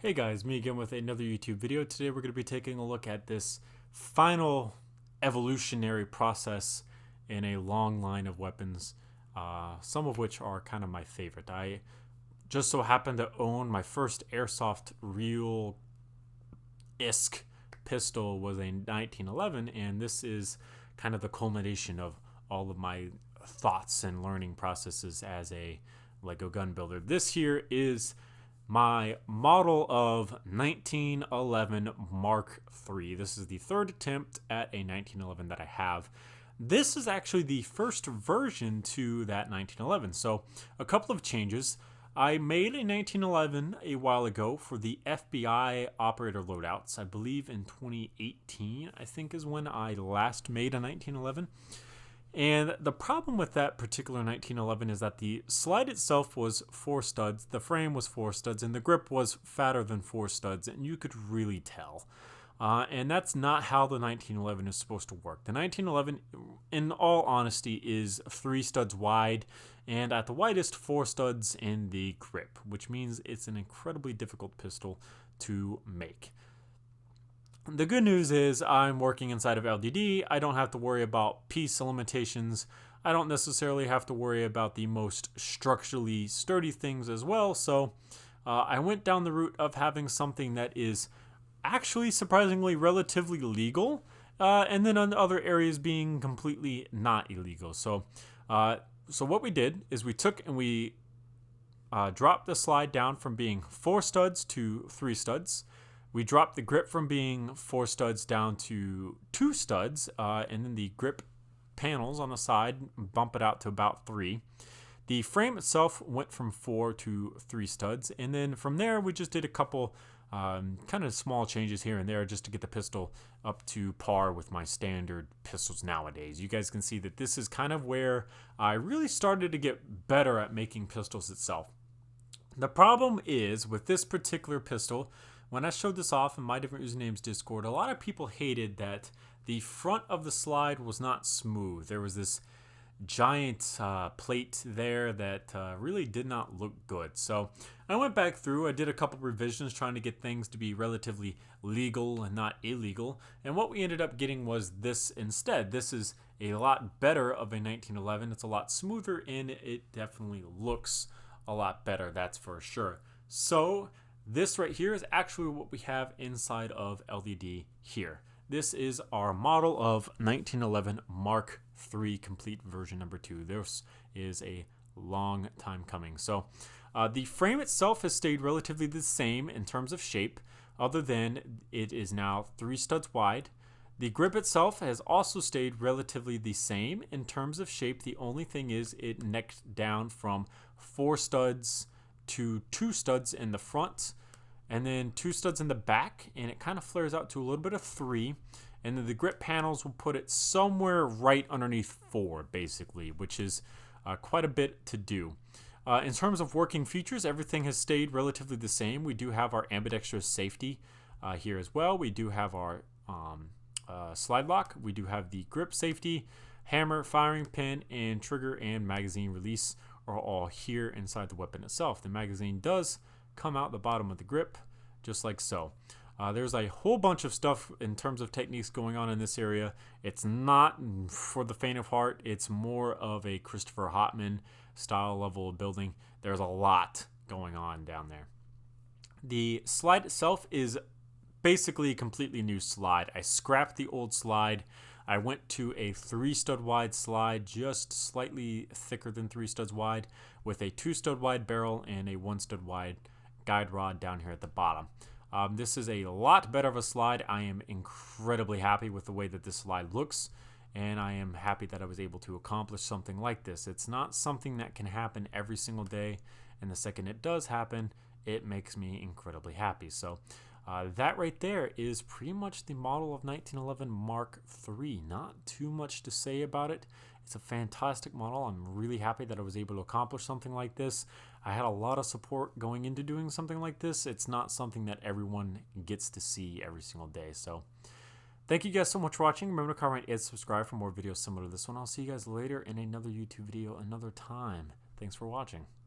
Hey guys, me again with another YouTube video. Today we're going to be taking a look at this final evolutionary process in a long line of weapons, some of which are kind of my favorite. I just so happen to own my first airsoft real-isk pistol was a 1911, and this is kind of the culmination of all of my thoughts and learning processes as a Lego gun builder. This here is my model of 1911 Mark.III. This is the third attempt at a 1911 that I have. This is actually the first version to that 1911. So a couple of changes. I made a 1911 a while ago for the FBI operator loadouts. I believe in 2018, I think is when I last made a 1911. And the problem with that particular 1911 is that the slide itself was 4 studs, the frame was 4 studs, and the grip was fatter than 4 studs, and you could really tell. And that's not how the 1911 is supposed to work. The 1911, in all honesty, is 3 studs wide, and at the widest, 4 studs in the grip, which means it's an incredibly difficult pistol to make. The good news is I'm working inside of LDD. I don't have to worry about piece limitations. I don't necessarily have to worry about the most structurally sturdy things as well. So I went down the route of having something that is actually surprisingly relatively legal, and then on other areas being completely not illegal. So what we did is we took and we dropped the slide down from being 4 studs to 3 studs. We dropped the grip from being 4 studs down to 2 studs, and then the grip panels on the side bump it out to about 3. The frame itself went from 4 to 3 studs, and then from there we just did a couple kind of small changes here and there just to get the pistol up to par with my standard pistols nowadays. You guys can see that this is kind of where I really started to get better at making pistols itself. The problem is with this particular pistol, when I showed this off in my different usernames Discord, a lot of people hated that the front of the slide was not smooth. There was this giant plate there that really did not look good. So I went back through, I did a couple revisions trying to get things to be relatively legal and not illegal. And what we ended up getting was this instead. This is a lot better of a 1911. It's a lot smoother and it definitely looks a lot better, that's for sure. So this right here is actually what we have inside of LDD here. This is our model of 1911 Mark.III complete version number 2. This is a long time coming. So the frame itself has stayed relatively the same in terms of shape, other than it is now 3 studs wide. The grip itself has also stayed relatively the same in terms of shape. The only thing is it necked down from 4 studs to 2 studs in the front, and then 2 studs in the back, and it kind of flares out to a little bit of 3, and then the grip panels will put it somewhere right underneath 4 basically, which is quite a bit to do. In terms of working features, everything has stayed relatively the same. We do have our ambidextrous safety here as well. We do have our slide lock. We do have the grip safety, hammer, firing pin, and trigger and magazine release are all here inside the weapon itself. The magazine does come out the bottom of the grip just like so. There's a whole bunch of stuff in terms of techniques going on in this area. It's not for the faint of heart. It's more of a Christopher Hopman style level of building. There's a lot going on down there. The slide itself is basically a completely new slide. I scrapped the old slide. I went to a 3 stud wide slide, just slightly thicker than 3 studs wide, with a 2 stud wide barrel and a 1 stud wide guide rod down here at the bottom. This is a lot better of a slide. I am incredibly happy with the way that this slide looks, and I am happy that I was able to accomplish something like this. It's not something that can happen every single day, and the second it does happen, it makes me incredibly happy. So that right there is pretty much the model of 1911 Mark.III. Not too much to say about it. It's a fantastic model. I'm really happy that I was able to accomplish something like this. I had a lot of support going into doing something like this. It's not something that everyone gets to see every single day. So thank you guys so much for watching. Remember to comment and subscribe for more videos similar to this one. I'll see you guys later in another YouTube video another time. Thanks for watching.